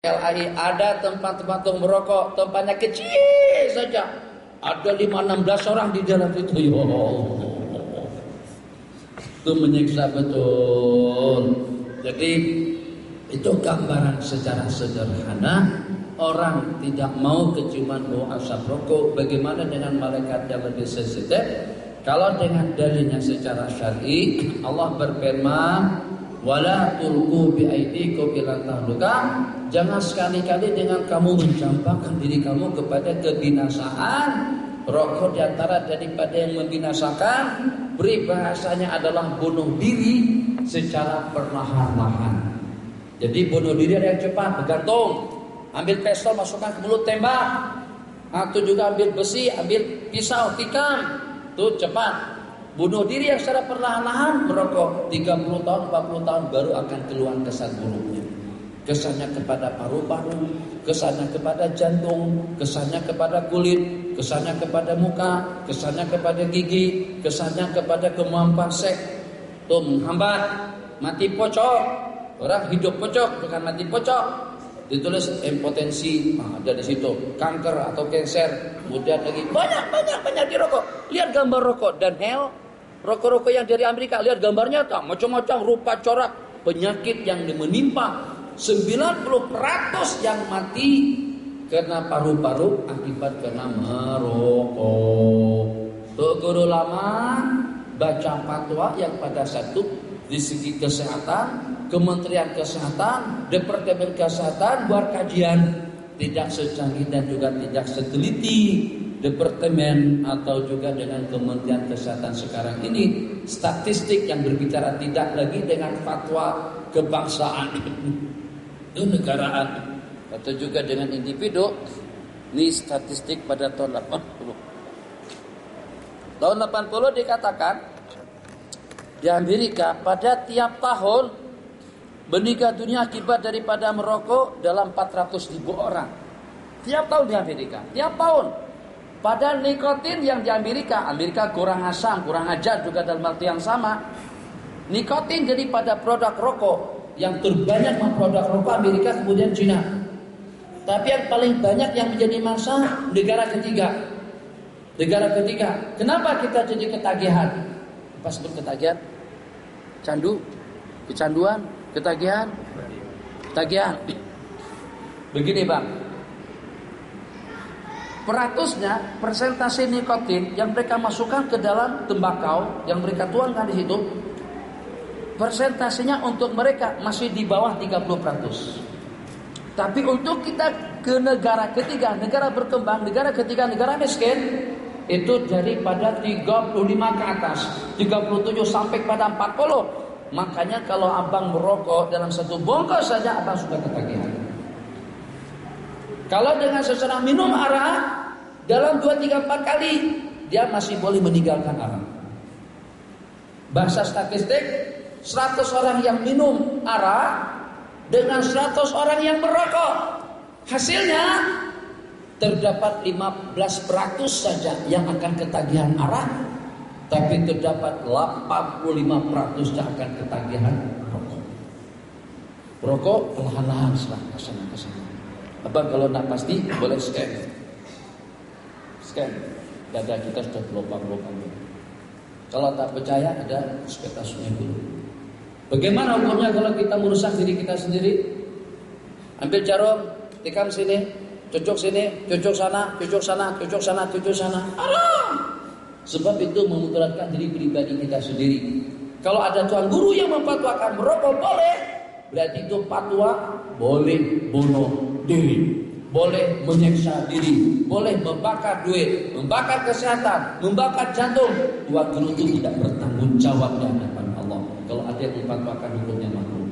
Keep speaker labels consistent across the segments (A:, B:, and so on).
A: LAI ada tempat-tempat untuk merokok, tempatnya kecil saja. Ada 5-16 orang di dalam itu. Ya Allah. Itu menyiksa betul. Jadi itu gambaran secara sederhana. Orang tidak mau keciuman bau asap rokok. Bagaimana dengan malaikat yang lebih sensitif? Kalau dengan dalilnya secara syar'i, Allah berfirman, wala tulqu biaidikum ila tahluka. Jangan sekali-kali dengan kamu mencampakkan diri kamu kepada kebinasaan. Rokok diantara daripada yang membinasakan, beri bahasanya adalah bunuh diri secara perlahan-lahan. Jadi bunuh diri ada yang cepat, bergantung. Ambil pistol masukkan ke mulut tembak. Atau juga ambil besi, ambil pisau tikam. Itu cepat. Bunuh diri yang secara perlahan-lahan, merokok 30 tahun, 40 tahun baru akan keluar kesan buruknya. Kesannya kepada paru-paru, kesannya kepada jantung, kesannya kepada kulit, kesannya kepada muka, kesannya kepada gigi, kesannya kepada kemampuan seks. Itu menghambat, mati pocok. Orang hidup pocok bukan mati pocok. Ditulis impotensi, ada di situ kanker atau kanker. Kemudian lagi banyak di rokok. Lihat gambar rokok dan rokok-rokok yang dari Amerika, lihat gambarnya tak macam-macam rupa corak penyakit yang menimpa. 90% yang mati karena paru-paru akibat karena merokok. Tuh guru lama baca fatwa yang pada satu di segi kesehatan, Kementerian Kesehatan, Departemen Kesehatan buat kajian tidak secanggih dan juga tidak seteliti Departemen atau juga dengan Kementerian Kesehatan sekarang ini. Statistik yang berbicara tidak lagi dengan fatwa kebangsaan kenegaraan atau juga dengan individu. Ini statistik pada tahun 80. Tahun 80 dikatakan di Amerika pada tiap tahun meninggal dunia akibat daripada merokok dalam 400.000 orang. Tiap tahun di Amerika, tiap tahun. Padahal nikotin yang di Amerika kurang asam, kurang ajar juga dalam waktu yang sama. Nikotin jadi pada produk rokok yang terbanyak produk rokok Amerika kemudian Cina. Tapi yang paling banyak yang menjadi masalah negara ketiga. Negara ketiga. Kenapa kita jadi ketagihan? Pas berketagihan, kecanduan, ketagihan. Begini bang, persentase nikotin yang mereka masukkan ke dalam tembakau yang mereka tuangkan di situ, persentasenya untuk mereka masih di bawah 30%. Tapi untuk kita ke negara ketiga, negara berkembang, negara ketiga, negara miskin, itu daripada 35 ke atas, 37 sampai pada 40. Makanya kalau abang merokok dalam satu bongkos saja abang sudah ketagihan. Kalau dengan seseorang minum arak dalam 2, 3, 4 kali dia masih boleh meninggalkan arak. Bahasa statistik 100 orang yang minum arak dengan 100 orang yang merokok, hasilnya terdapat 15% saja yang akan ketagihan arak, tapi terdapat 85% yang akan ketagihan rokok. Rokok perlahan-lahan kesana. Abang kalau nak pasti boleh scan dada kita sudah berlubang-lubang. Kalau tak percaya ada spektasunnya dulu. Bagaimana hukumnya kalau kita merusak diri kita sendiri? Ambil jarum, tikam sini, cucuk sini, cucuk sana, cucuk sana, cucuk sana, cucuk sana. Allah! Sebab itu memudaratkan diri pribadi kita sendiri. Kalau ada tuan guru yang memfatwakan merokok boleh, berarti itu fatwa boleh bunuh diri, boleh menyiksa diri, boleh membakar duit, membakar kesehatan, membakar jantung. Tuan guru itu tidak bertanggung jawab di hadapan Allah. Kalau ada yang memfatwakan hukumnya makruh.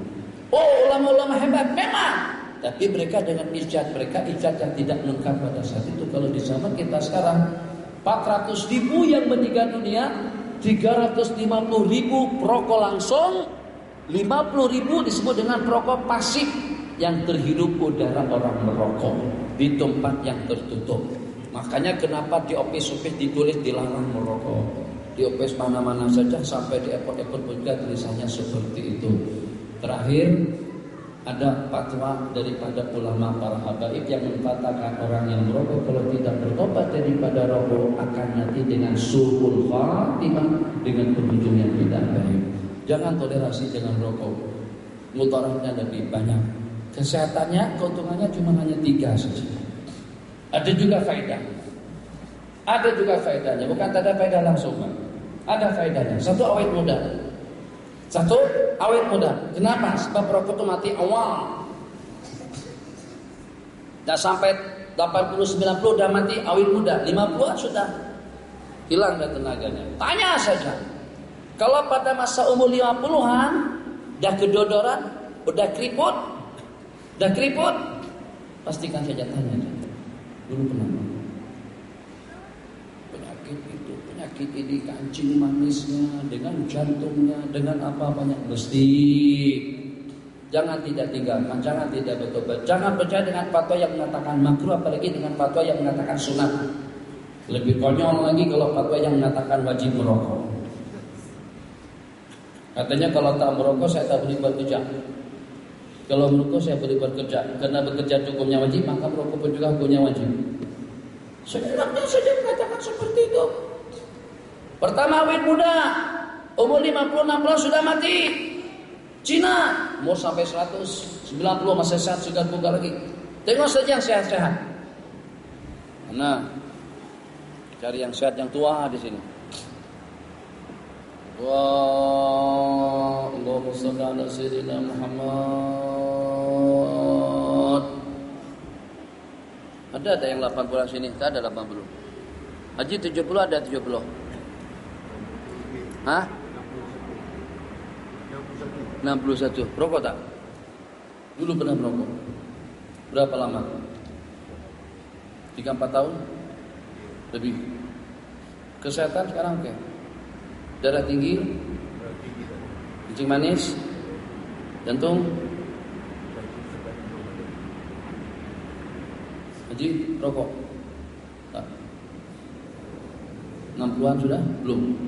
A: Oh, ulama-ulama hebat memang, tapi mereka dengan ijtihad mereka, ijtihad yang tidak lengkap pada saat itu. Kalau di zaman kita sekarang 400.000 yang meninggal dunia, 350.000 perokok langsung, 50.000 disebut dengan perokok pasif yang terhirup udara orang merokok di tempat yang tertutup. Makanya kenapa di office-office ditulis dilarang merokok. Di office mana-mana saja sampai di airport-airport juga tulisannya seperti itu. Terakhir, Ada fatwa daripada ulama para habaib yang mengatakan orang yang merokok kalau tidak bertobat daripada rokok akan mati dengan su'ul khatimah, dengan penghujung yang tidak baik. Jangan toleransi dengan rokok. Mudaratnya lebih banyak. Kesehatannya, keuntungannya cuma hanya 3 saja. Ada juga faedah. Ada juga faedahnya, bukan tak ada faedah langsung, Pak. Ada faedahnya. Satu, awet muda. Satu, awet muda. Kenapa? Sebab rokok itu mati awal. Dah sampai 80-90 udah mati awet muda. 50-an sudah hilang dah tenaganya. Tanya saja. Kalau pada masa umur 50-an dah kedodoran, udah keriput, pastikan saja tanya. Dulu pernah penyakit ini, kancing manisnya, dengan jantungnya, dengan apa-apanya, mesti jangan tidak tinggalkan, jangan tidak bertobat, jangan percaya dengan fatwa yang mengatakan makruh, apalagi dengan fatwa yang mengatakan sunat. Lebih konyol lagi kalau fatwa yang mengatakan wajib merokok. Katanya kalau tak merokok saya tak boleh bekerja. Kalau merokok saya boleh bekerja, karena bekerja hukumnya wajib, maka merokok pun juga hukumnya wajib. Sebenarnya saja mengatakan seperti itu. Pertama, awet muda, umur 50-60 sudah mati. Cina, umur sampai 190 masih sehat, sudah buka lagi. Tengok saja yang sehat-sehat. Nah, cari yang sehat, yang tua di sini. Allahumma shalli ala sayyidina Muhammad. Ada yang 80 sini, tak ada 80. Haji 70 ada 70. Hah? 61. Rokok tak? Dulu pernah merokok. Berapa lama? 3-4 tahun? Lebih. Kesehatan sekarang oke. Darah tinggi? Kencing manis? Jantung? Haji rokok? Tak. 60-an sudah? Belum.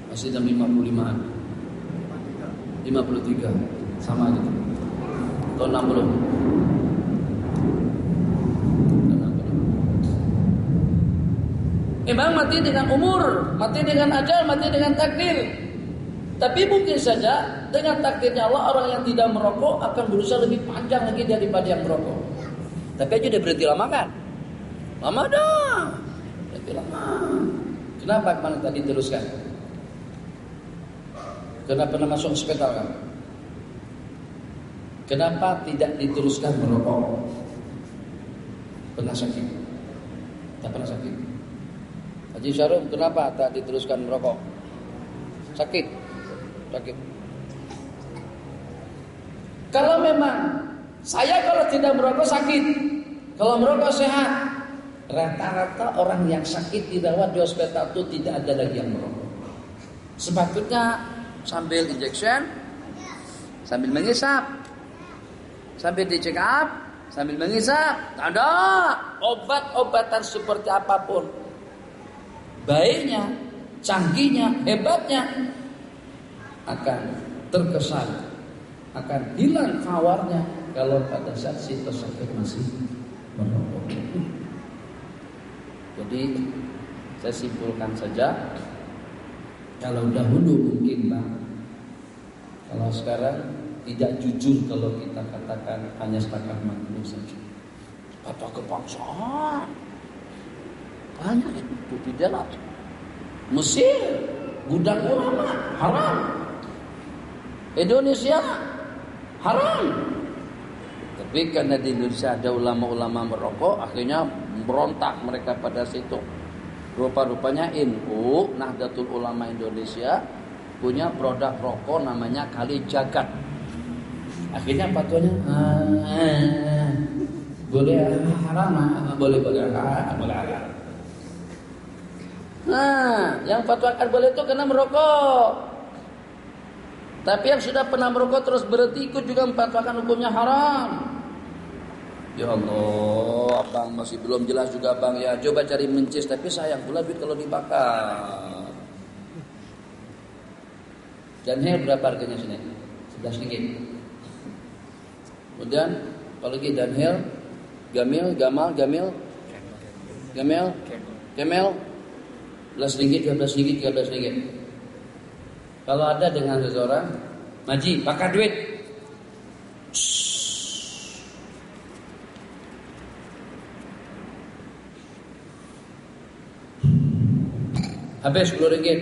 A: Masih jam 55-an. 53. Sama aja. Tahun 60. Memang mati dengan umur, mati dengan ajal, mati dengan takdir. Tapi mungkin saja dengan takdirnya Allah, orang yang tidak merokok akan berusaha lebih panjang lagi daripada yang merokok. Tapi aja udah berhenti lama kan? Lama dah. Berhenti lama. Kenapa kemarin tadi teruskan? Kenapa pernah masuk hospital kan? Kenapa tidak diteruskan merokok? Pernah sakit? Tak pernah sakit. Haji Syarum, kenapa tak diteruskan merokok? Sakit. Kalau memang saya kalau tidak merokok sakit, kalau merokok sehat. Rata-rata orang yang sakit dirawat di hospital itu tidak ada lagi yang merokok. Sepatutnya sambil injection, sambil mengisap, sambil di check up, sambil mengisap. Ada obat-obatan seperti apapun, baiknya, canggihnya, hebatnya, akan terkesan, akan hilang fawarnya kalau pada saat si tersebut masih merokok. Jadi saya simpulkan saja, kalau dahulu mungkin Bang, kalau sekarang tidak jujur kalau kita katakan hanya setakat makhluk saja. Kata kebangsaan banyak itu di dalam Mesir, gudang ulama haram, Indonesia haram. Tapi karena di Indonesia ada ulama-ulama merokok, akhirnya berontak mereka pada situ. Rupa-rupanya NU, Nahdlatul Ulama Indonesia, punya produk rokok namanya Kali Jagat. Akhirnya fatwanya boleh haram, boleh haram. Nah, yang fatwakan boleh itu kena merokok. Tapi yang sudah pernah merokok terus berhenti ikut juga memfatwakan hukumnya haram. Ya Allah, Abang masih belum jelas juga Bang ya. Coba cari mencis, tapi sayang pula duit kalau dibakar. Janhe berapa harganya sini? 11 ringgit. Kemudian apalagi Daniel, Gamil, Gamal, Gamil, Gamel, Kemel, 11 ringgit, 12 ringgit, 13 ringgit. Kalau ada dengan seseorang, Maji, bakar duit. Habis 10 ringgit.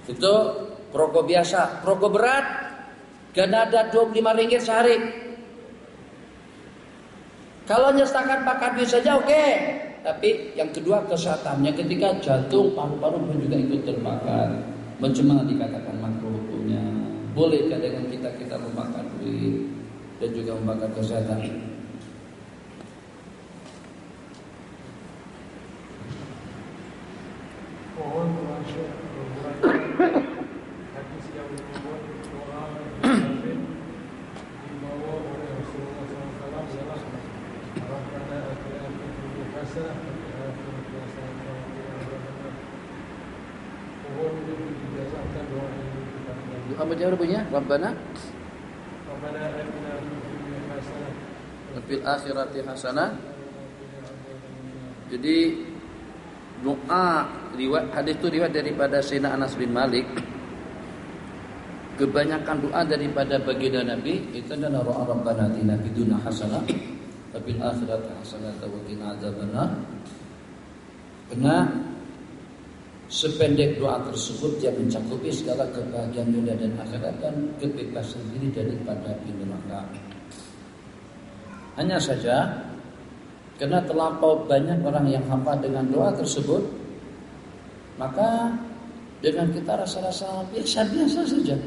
A: Itu perokok biasa. Perokok berat, gak ada 25 ringgit sehari. Kalau nyestakan bakar duit saja oke. Tapi yang kedua kesehatannya, ketika jantung, paru-paru pun juga ikut terbakar. Bagaimana dikatakan makruh hukumnya? Bolehkah dengan kita membakar duit dan juga membakar kesehatan?
B: Mohon Rasul hadis yang membuat doa dibawa oleh Rasulullah SAW ialah Rabbana atina fid dunya hasanah wa fil akhirati hasanah wa qina adzabannar. Mohon dijazahkan doa ini kepada Nabi.
A: Apa dia punya? Rabbana
B: atina fid dunya hasanah
A: wa fil akhirati hasanah. Jadi doa riwayat hadis itu riwayat daripada Sayyidina Anas bin Malik. Kebanyakan doa daripada baginda Nabi itu adalah doa Rabbana atina fid dunya hasanah wa fil akhirati hasanah wa qina adzabannar. Karena sependek doa tersebut dia mencakupi segala kebahagiaan dunia dan akhirat dan kebebasan diri daripada api neraka. Hanya saja karena terlampau banyak orang yang hafal dengan doa tersebut, maka dengan kita rasa-rasa biasa-biasa saja.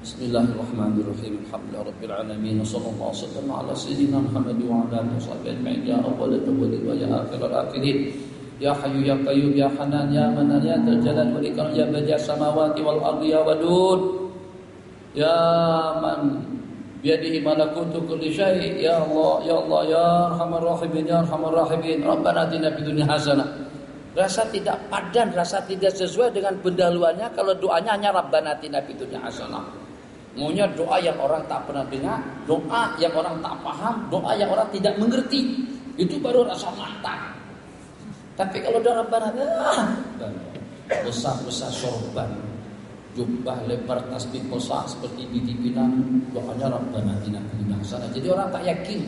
A: Bismillahirrahmanirrahim. Alhamdulillahirabbil alamin. Wassallallahu wasallam ala sayyidina Muhammad wa ala alihi washabbihi ya awwal al-awwalin wa ya akhirul akhirin. Ya hayyu ya qayyum ya hanan ya manan ya dzal jalal wal ikram ya badi'as samawati wal ardi ya wadud. Ya man biyadihi malakutu kulli syai'. Ya Allah ya Allah ya arhamar rahimin ya arhamar rahimin. Rabbana atina fid dunya hasanah. Rasa tidak padan, rasa tidak sesuai dengan pendahuluannya kalau doanya hanya Rabbana atina fid dunya hasanah. Maunya doa yang orang tak pernah dengar, doa yang orang tak paham, doa yang orang tidak mengerti. Itu baru rasa mantap. Tapi kalau doa Rabbana besar-besar sorban, jubah lebar tasbih besar seperti biji pinang, doanya Rabbana atina fid dunya hasanah. Jadi orang tak yakin.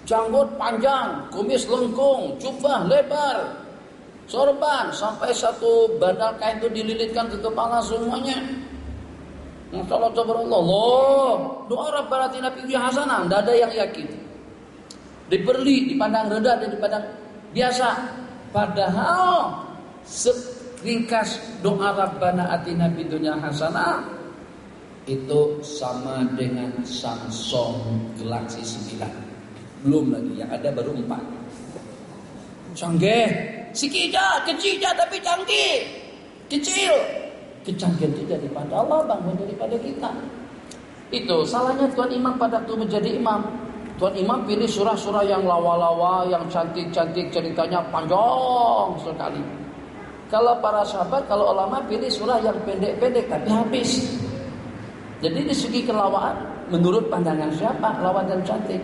A: Janggut panjang, kumis lengkung, jubah lebar, sorban sampai satu bandal kain itu dililitkan ke kepala semuanya. Masyaallah tabarakallah. Doa Rabbana atina fid dunya hasanah, tidak ada yang yakin. Diperli, dipandang rendah dan dipandang biasa. Padahal ringkas doa Rabbana atina fid dunya hasanah itu sama dengan Samsung Galaxy 9. Belum lagi yang ada baru 4. Canggih, sikit kecil tapi canggih. Kecil. Kecanggihan itu daripada Allah, bukan daripada kita. Itu salahnya Tuan Imam pada waktu menjadi imam. Tuan Imam pilih surah-surah yang lawa-lawa, yang cantik-cantik, ceritanya panjang sekali. Kalau para sahabat, kalau ulama pilih surah yang pendek-pendek tapi habis. Jadi di segi kelawaan, menurut pandangan siapa lawa dan cantik?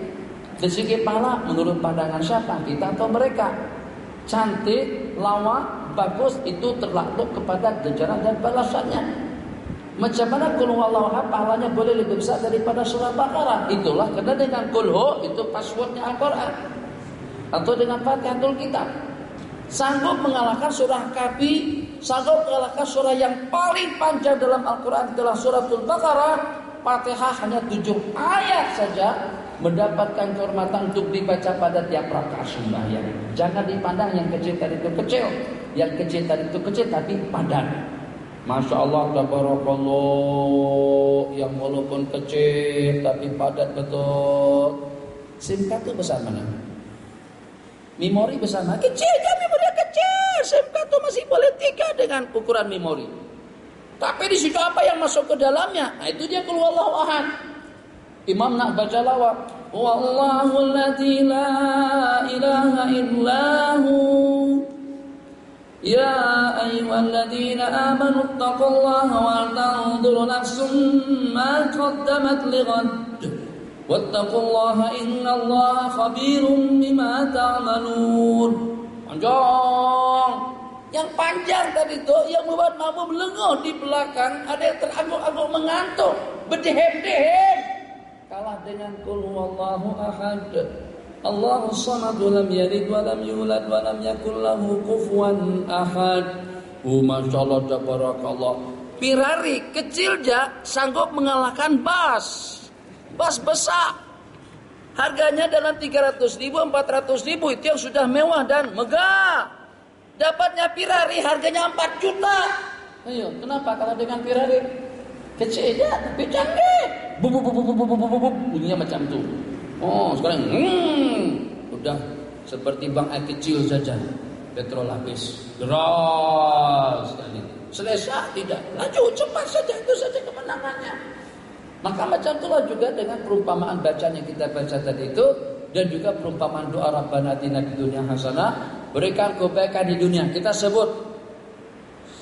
A: Dari segi pahala, menurut pandangan siapa? Kita atau mereka? Cantik, lawa, bagus, itu terlakluk kepada jajaran dan balasannya. Macam mana Qul huwallahu ahad pahalanya boleh lebih besar daripada surah Baqarah? Itulah karena dengan Qul hu itu passwordnya Al-Quran. Atau dengan Fatihatul Kitab. Sanggup mengalahkan surah Kahfi, sanggup mengalahkan surah yang paling panjang dalam Al-Quran adalah suratul Baqarah. Fatihah hanya 7 ayat saja mendapatkan kehormatan untuk dibaca pada tiap rakaat sembahyang. Jangan dipandang yang kecil tadi itu kecil, yang kecil tadi itu kecil tapi padan. Masya Allah, tabarakallah, yang walaupun kecil tapi padat betul. SIM card itu besar mana? Memori besar mana? Kecil ya, memori kecil. SIM card itu masih boleh 3 dengan ukuran memori. Tapi di situ apa yang masuk ke dalamnya? Nah, itu dia Qul huwallahu ahad. Imam nak baca lawak, Wallahul ladzi la ilaha illahu Ya ayyuhalladzina amanu taqullaha wal tanzur nafsum ma qaddamat lighad wattaqullaha innallaha khabirum bima ta'malun. Panjang. Yang panjang tadi itu yang membuat makmum lenguh di belakang, ada yang terangguk-angguk mengantuk, berdehem-dehem. Kalah dengan qul huwallahu ahad. Allahus samad lam yalid wa lam yulad wa lam yakul lahu kufuwan ahad. Masyaallah tabarakallah. Pirari kecil ja sanggup mengalahkan bas. Bas besar. Harganya dalam 300.000, 400.000 itu yang sudah mewah dan megah. Dapatnya Pirari harganya 4 juta. Ayo, kenapa kalau dengan Pirari kecil aja tapi canggih. Bunyinya macam tuh. Oh, sekarang udah seperti bank air kecil saja. Petrol habis. Deras sekali. Selesai tidak. Laju cepat saja, itu saja kemenangannya. Maka macam itulah juga dengan perumpamaan bacaan yang kita baca tadi itu, dan juga perumpamaan doa Rabbana atina fid dunya hasanah, berikan kebaikan di dunia. Kita sebut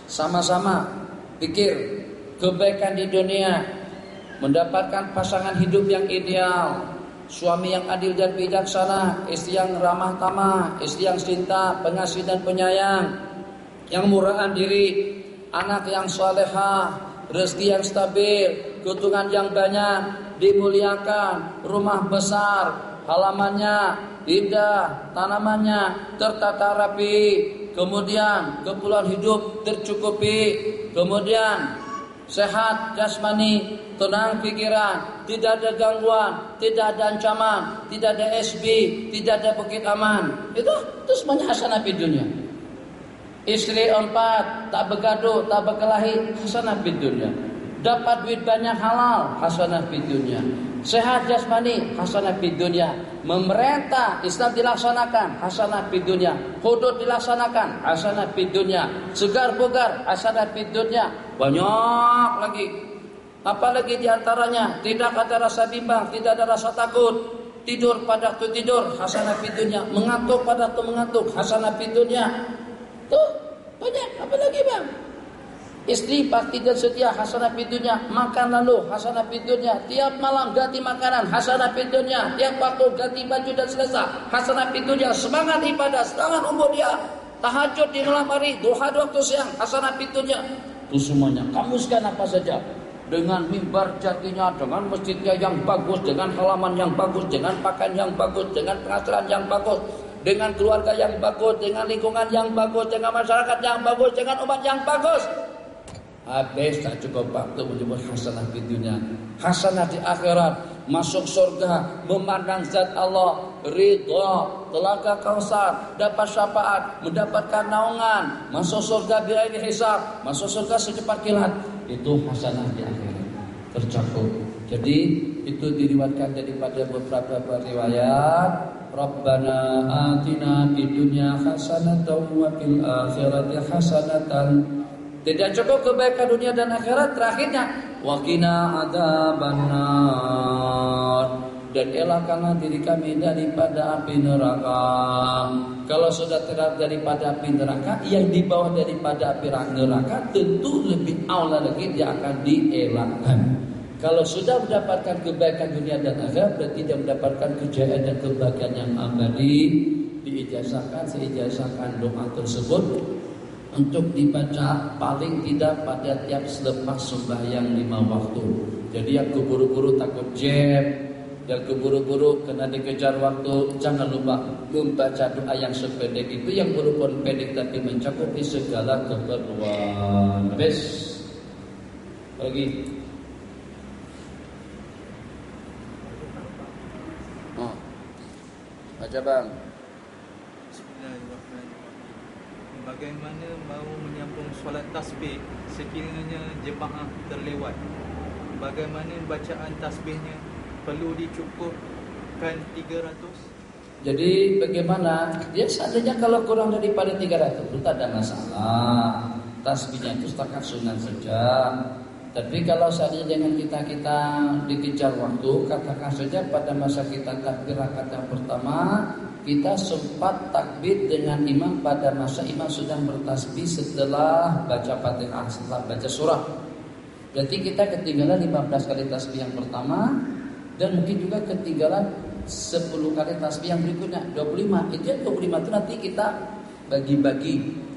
A: sama-sama pikir kebaikan di dunia, mendapatkan pasangan hidup yang ideal, suami yang adil dan bijaksana, istri yang ramah tamah, istri yang cinta, pengasih dan penyayang, yang murahan diri, anak yang salehah, rezeki yang stabil, keuntungan yang banyak, dimuliakan, rumah besar, halamannya indah, tanamannya tertata rapi, kemudian keperluan hidup tercukupi, kemudian sehat jasmani, tenang pikiran, tidak ada gangguan, tidak ada ancaman, tidak ada SB, tidak ada bukit aman. Itu semuanya hasanah fid dunya. Istri 4, tak bergaduh, tak berkelahi, hasanah fid dunya. Dapat duit banyak halal, hasanah fid dunya. Sehat jasmani, hasanah fid dunya. Memerintah Islam dilaksanakan, hasanah fid dunya. Hudud dilaksanakan, hasanah fid dunya. Segar bugar, hasanah fid dunya. Banyak lagi. Apalagi diantaranya tidak ada rasa bimbang, tidak ada rasa takut, tidur pada waktu tidur, hasanah fid dunya. Mengantuk pada waktu mengantuk, hasanah fid dunya. Tuh banyak. Apa lagi bang? Istri pasti dan setia, hasanah fid dunya. Makan lalu, hasanah fid dunya. Tiap malam ganti makanan, hasanah fid dunya. Tiap waktu ganti baju dan selesa, hasanah fid dunya. Semangat ibadah, semangat ubudiyah, tahajud di malam hari, duha di waktu siang, hasanah fid dunya. Itu semuanya kamuskan apa saja, dengan mimbar jatinya, dengan masjidnya yang bagus, dengan halaman yang bagus, dengan pakaian yang bagus, dengan penghasilan yang bagus, dengan keluarga yang bagus, dengan lingkungan yang bagus, dengan masyarakat yang bagus, dengan umat yang bagus. Habis tak cukup waktu menyebut hasanah di dunia, hasanah di akhirat, masuk surga, memandang zat Allah, ridha, telaga Kausar, dapat syafaat, mendapatkan naungan, masuk surga bighairi hisab, masuk surga secepat kilat. Itu hasanah di akhirat tercakup. Jadi itu diriwayatkan daripada beberapa riwayat. Rabbana atina fid dunya hasanatan wa fil akhirati hasanatan. Tidak cukup kebaikan dunia dan akhirat, terakhirnya wa qina adzabannar, dan elakkanlah diri kami daripada api neraka. Kalau sudah terhadap daripada api neraka, yang di bawah daripada api neraka tentu lebih aula lagi dia akan dielakkan. Kalau sudah mendapatkan kebaikan dunia dan akhirat, berarti dia mendapatkan kejayaan dan kebahagiaan yang abadi. Diijazahkan, seijazahkan doa tersebut untuk dibaca paling tidak pada tiap selepas sembahyang 5 waktu. Jadi yang keburu-buru takut jam, yang keburu-buru kena dikejar waktu, jangan lupa membaca doa yang sependek itu, yang walaupun pendek tapi mencakupi segala keperluan. Habis lagi. Oh, baca bang.
C: Bagaimana mau menyambung solat tasbih sekiranya jemaah terlewat? Bagaimana bacaan tasbihnya? Perlu dicukupkan 300?
A: Jadi bagaimana? Ya seandainya kalau kurang daripada 300 itu tak ada masalah. Tasbihnya itu setakat sunat saja. Tapi kalau seandainya dengan kita dikejar waktu, katakan saja pada masa kita takbir rakaat yang pertama kita sempat takbir dengan imam pada masa imam sedang bertasbih setelah baca Fatihah, setelah baca surah. Berarti kita ketinggalan 15 kali tasbih yang pertama, dan mungkin juga ketinggalan 10 kali tasbih yang berikutnya, 25. Itu yang 25 itu nanti kita bagi-bagi,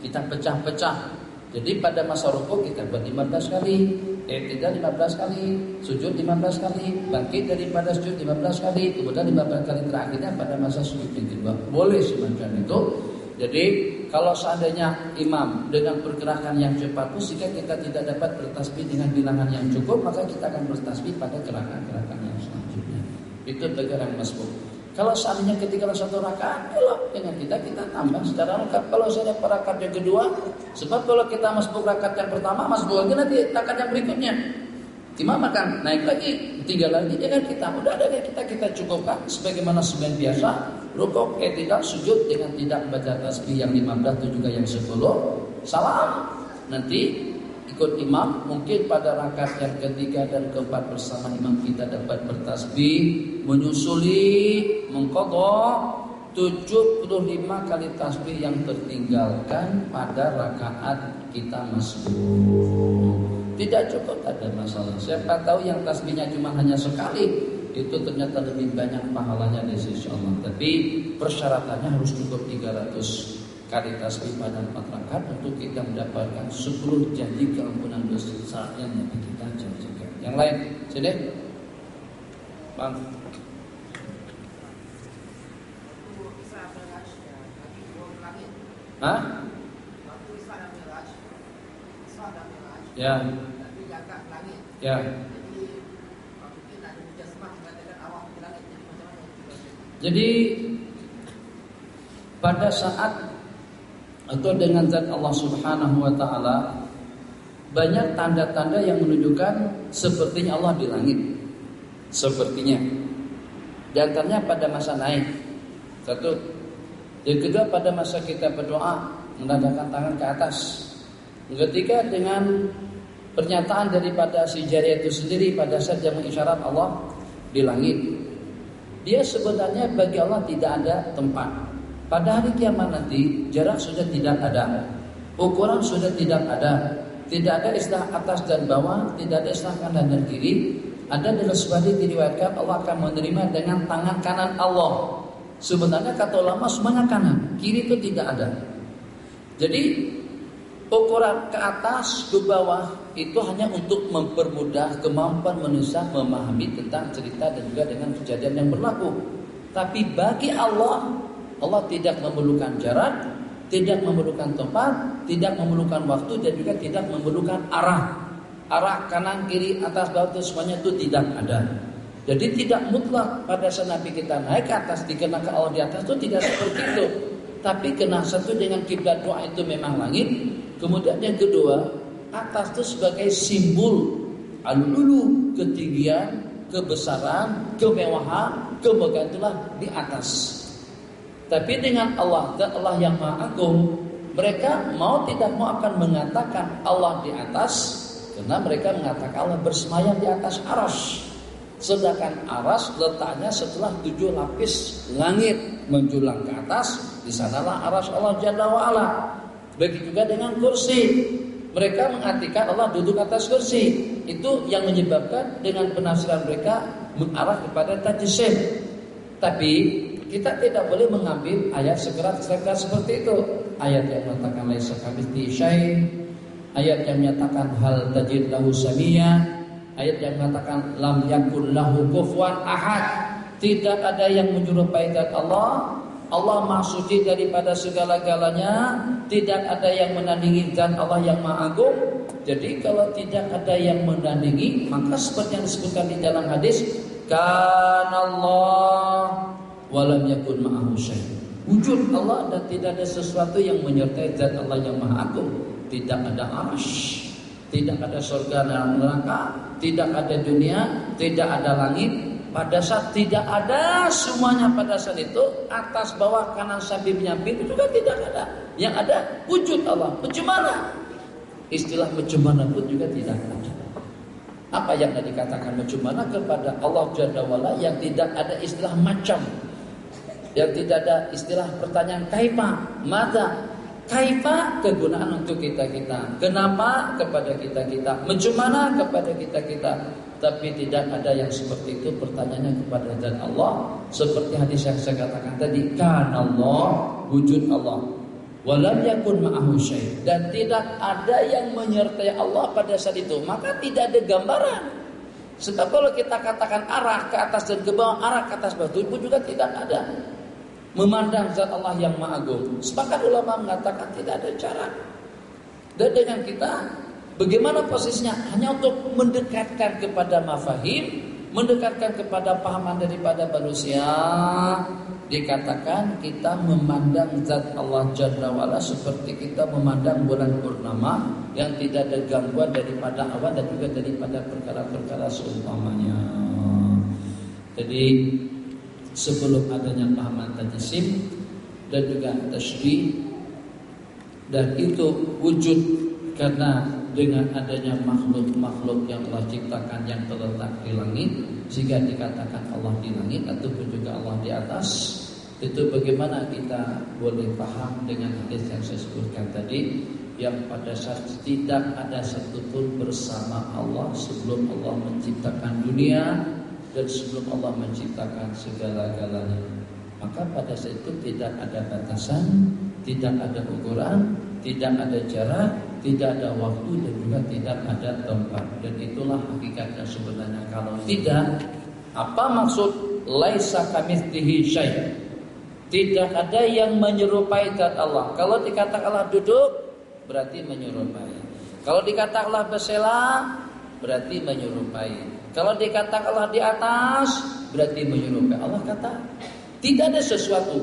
A: kita pecah-pecah. Jadi pada masa rukuk kita buat 15 kali, tidak 15 kali, sujud 15 kali, bangkit daripada sujud 15 kali, kemudian 15 kali terakhirnya pada masa sujud yang kedua. Boleh semacam itu. Jadi kalau seandainya imam dengan pergerakan yang cepat pun, jika kita tidak dapat bertasbih dengan bilangan yang cukup, maka kita akan bertasbih pada gerakan-gerakan yang selanjutnya. Itu negara masbuk. Kalau seandainya ketika satu rakaat, elok dengan kita tambah secara rakaat. Kalau saya rakaat yang kedua, sebab kalau kita masbuk rakaat yang pertama, masbuk lagi nanti rakaat yang berikutnya. Imam akan naik lagi, 3 lagi dengan kita. Udah ada kita cukupkan sebagaimana sebagian biasa. Rukuk tidak sujud dengan tidak membaca tasbih yang 15 dan juga yang 10. Salam. Nanti ikut imam, mungkin pada rakaat yang ketiga dan keempat bersama imam kita dapat bertasbih, menyusuli mengqadha 75 kali tasbih yang tertinggalkan pada rakaat kita masbuk. Tidak cukup, ada masalah. Siapa tahu yang tasbihnya cuma hanya sekali, itu ternyata lebih banyak pahalanya di sisi Allah. Tapi persyaratannya harus cukup 300 kali tasbih pada 4 rakaat untuk kita mendapatkan 10 janji keampunan dosa yang Nabi kita janjikan. Yang lain, sini, Bang. Hah? Ya. Ya. Jadi pada saat atau dengan zat Allah Subhanahu wa taala banyak tanda-tanda yang menunjukkan sepertinya Allah di langit. Sepertinya. Di antaranya pada masa naik. Satu. Yang kedua pada masa kita berdoa menadahkan tangan ke atas. Yang ketiga dengan pernyataan daripada si jari itu sendiri pada saat dia mengisyarat Allah di langit. Dia sebenarnya bagi Allah tidak ada tempat. Pada hari kiamat nanti jarak sudah tidak ada, ukuran sudah tidak ada, tidak ada istilah atas dan bawah, tidak ada istilah kanan dan kiri. Ada dalam sebuah hadis diriwayatkan Allah akan menerima dengan tangan kanan Allah. Sebenarnya kata ulama semuanya kanan, kiri itu tidak ada. Jadi ukuran ke atas ke bawah itu hanya untuk mempermudah kemampuan manusia memahami tentang cerita dan juga dengan kejadian yang berlaku. Tapi bagi Allah, Allah tidak memerlukan jarak, tidak memerlukan tempat, tidak memerlukan waktu, dan juga tidak memerlukan arah. Arah kanan, kiri, atas, bawah itu semuanya itu tidak ada. Jadi tidak mutlak pada saat Nabi kita naik ke atas dikenakan Allah di atas itu tidak seperti itu. Tapi kena satu dengan kiblat doa itu memang langit. Kemudian yang kedua, atas itu sebagai simbol al-ulu, ketinggian, kebesaran, kemewahan, kemegahan itulah di atas. Tapi dengan Allah dan Allah yang Maha Agung, mereka mau tidak mau akan mengatakan Allah di atas, karena mereka mengatakan Allah bersemayam di atas arsy. Sedangkan arsy letaknya setelah 7 lapis langit menjulang ke atas, di sanalah arsy Allah Jalla wa Ala. Begitu juga dengan kursi. Mereka mengartikan Allah duduk atas kursi. Itu yang menyebabkan dengan penafsiran mereka mengarah kepada tajsim. Tapi kita tidak boleh mengambil ayat sekerat-sekerat seperti itu. Ayat yang mengatakan laisa kamitslihi syai', ayat yang menyatakan hal tajid lahu samia, ayat yang mengatakan lam yakul lahu kufuwan ahad. Tidak ada yang menyerupai zat Allah. Allah Maha Suci daripada segala-galanya, tidak ada yang menandingi zat Allah yang Maha Agung. Jadi kalau tidak ada yang menandingi, maka seperti yang disebutkan di dalam hadis, kanallah walam yakun ma'ahu syai'. Wujud Allah dan tidak ada sesuatu yang menyertai zat Allah yang Maha Agung. Tidak ada arsy, tidak ada surga dan neraka, tidak ada dunia, tidak ada langit. Pada saat tidak ada semuanya pada saat itu, atas bawah kanan samping menyamping itu juga tidak ada. Yang ada wujud Allah. Bagaimana? Istilah bagaimana pun juga tidak ada. Apa yang dikatakan bagaimana kepada Allah Jalla wa'ala yang tidak ada istilah macam. Yang tidak ada istilah pertanyaan kaifa, mata, kaifa kegunaan untuk kita-kita. Kenapa kepada kita-kita, mencumana kepada kita-kita. Tapi tidak ada yang seperti itu pertanyaannya kepada zat Allah. Seperti hadis yang saya katakan tadi, kan Allah, wujud Allah. Walam yakun ma'ahu syai', dan tidak ada yang menyertai Allah pada saat itu, maka tidak ada gambaran. Sebab kalau kita katakan arah ke atas dan ke bawah, arah ke atas bawah, itu pun juga tidak ada. Memandang zat Allah yang Maha Agung, sepakat ulama mengatakan tidak ada cara. Dan dengan kita, bagaimana posisinya? Hanya untuk mendekatkan kepada mafahim, mendekatkan kepada pahaman daripada manusia. Dikatakan kita memandang zat Allah Jalla wa'ala seperti kita memandang bulan purnama yang tidak ada gangguan daripada awan dan juga daripada perkara-perkara seumpamanya. Jadi sebelum adanya pahaman tajsim dan juga tasybih, dan itu wujud karena dengan adanya makhluk-makhluk yang Allah ciptakan yang terletak di langit, sehingga dikatakan Allah di langit ataupun juga Allah di atas. Itu bagaimana kita boleh paham dengan hadis yang saya sebutkan tadi, yang pada saat tidak ada satupun bersama Allah sebelum Allah menciptakan dunia dan sebelum Allah menciptakan segala-galanya. Maka pada saat itu tidak ada batasan, tidak ada ukuran, tidak ada jarak, tidak ada waktu, dan juga tidak ada tempat. Dan itulah hakikatnya sebenarnya. Kalau tidak, apa maksud laisa kamitslihi syai'? Tidak ada yang menyerupai zat Allah. Kalau dikatakan Allah duduk, berarti menyerupai. Kalau dikatakan Allah bersela, berarti menyerupai. Kalau dikatakan Allah di atas, berarti menyerupai. Allah kata tidak ada sesuatu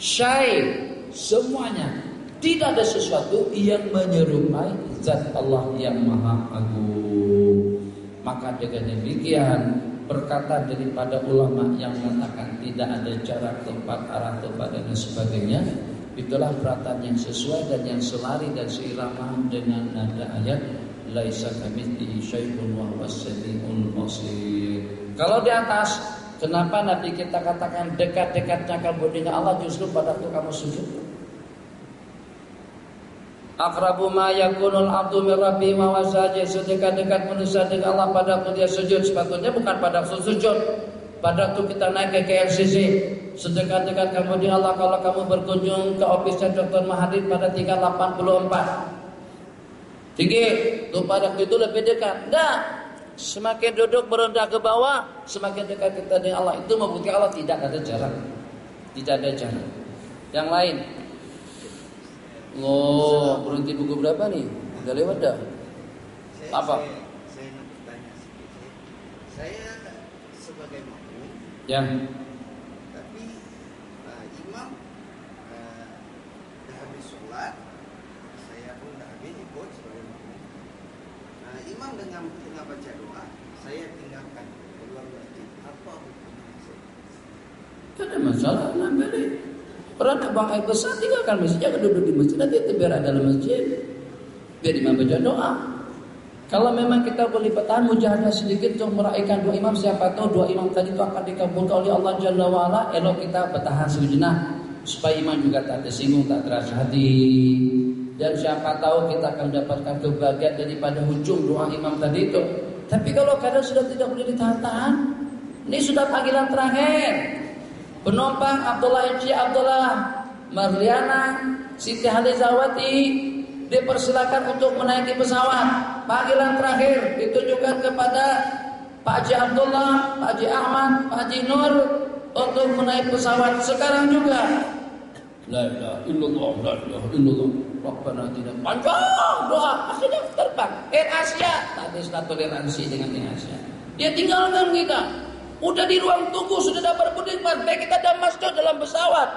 A: syai', semuanya. Tidak ada sesuatu yang menyerupai zat Allah yang Maha Agung. Maka dengan demikian, perkataan daripada ulama yang mengatakan tidak ada jarak, tempat, arah, tempat dan sebagainya, itulah perkataan yang sesuai dan yang selari dan seirama dengan nada ayat laisa kamitslihi syai'un wa huwas samiul basir. Kalau di atas, kenapa Nabi kita katakan dekat-dekatnya kamu dengan Allah justru pada waktu kamu sujud? Aqrabu ma yakunul abdu min rabbihi wa wasajid, sedekat-dekat manusia dengan Allah pada waktu dia sujud. Sepatutnya bukan pada waktu sujud, pada waktu kita naik ke KLCC. Sedekat-dekat kamu di Allah kalau kamu berkunjung ke ofisnya Dr. Mahathir pada tingkat 84. Tinggi, tuh pada waktu itu lebih dekat. Nah, semakin duduk merendah ke bawah, semakin dekat kita dengan Allah. Itu membuktikan Allah tidak ada jarak. Tidak ada jarak. Yang lain, loh, berhenti buku berapa nih? Udah lewat dah. Apa?
D: Saya nak bertanya sedikit. Saya sebagai makmum.
A: Ya.
D: Tapi imam dah habis sholat, saya pun dah habis ikut sebagai makmum. Imam dengan baca doa, saya tinggalkan keluar masjid. Apa hukumnya?
A: Tidak ada masalah, nah boleh. Orang nak buang air besar, tinggalkan masjid, jangan duduk di masjid, nanti biar ada dalam masjid, biar imam baca doa. Kalau memang kita boleh bertahan mujahadah sedikit untuk meraihkan dua imam, siapa tahu dua imam tadi itu akan dikabulkan oleh Allah Jalla wa'ala. Elok kita bertahan sejenak supaya imam juga tak tersinggung, tak terasa hati. Dan siapa tahu kita akan mendapatkan kebahagiaan daripada hujung doa imam tadi itu. Tapi kalau kadang sudah tidak boleh ditahan-tahan, ini sudah panggilan terakhir. Penumpang Abdullah Haji Abdullah Marliana Siti Halizawati dipersilakan untuk menaiki pesawat. Panggilan terakhir ditujukan kepada Pak Haji Abdullah, Pak Haji Ahmad, Pak Haji Nur untuk menaiki pesawat sekarang juga. La ilaha illallah, la ilaha illallah. Rabbana atina, panjang doa, akhirnya terbang. Air Asia, tadi sudah toleransi dengan Air Asia. Dia tinggalkan kita. Udah di ruang tunggu, sudah dapat bernikmat, baik kita dah masuk dalam pesawat.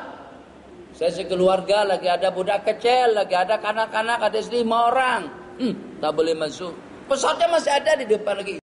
A: Saya sekeluarga, lagi ada budak kecil, lagi ada kanak-kanak, ada 5 orang. Tak boleh masuk. Pesawatnya masih ada di depan lagi.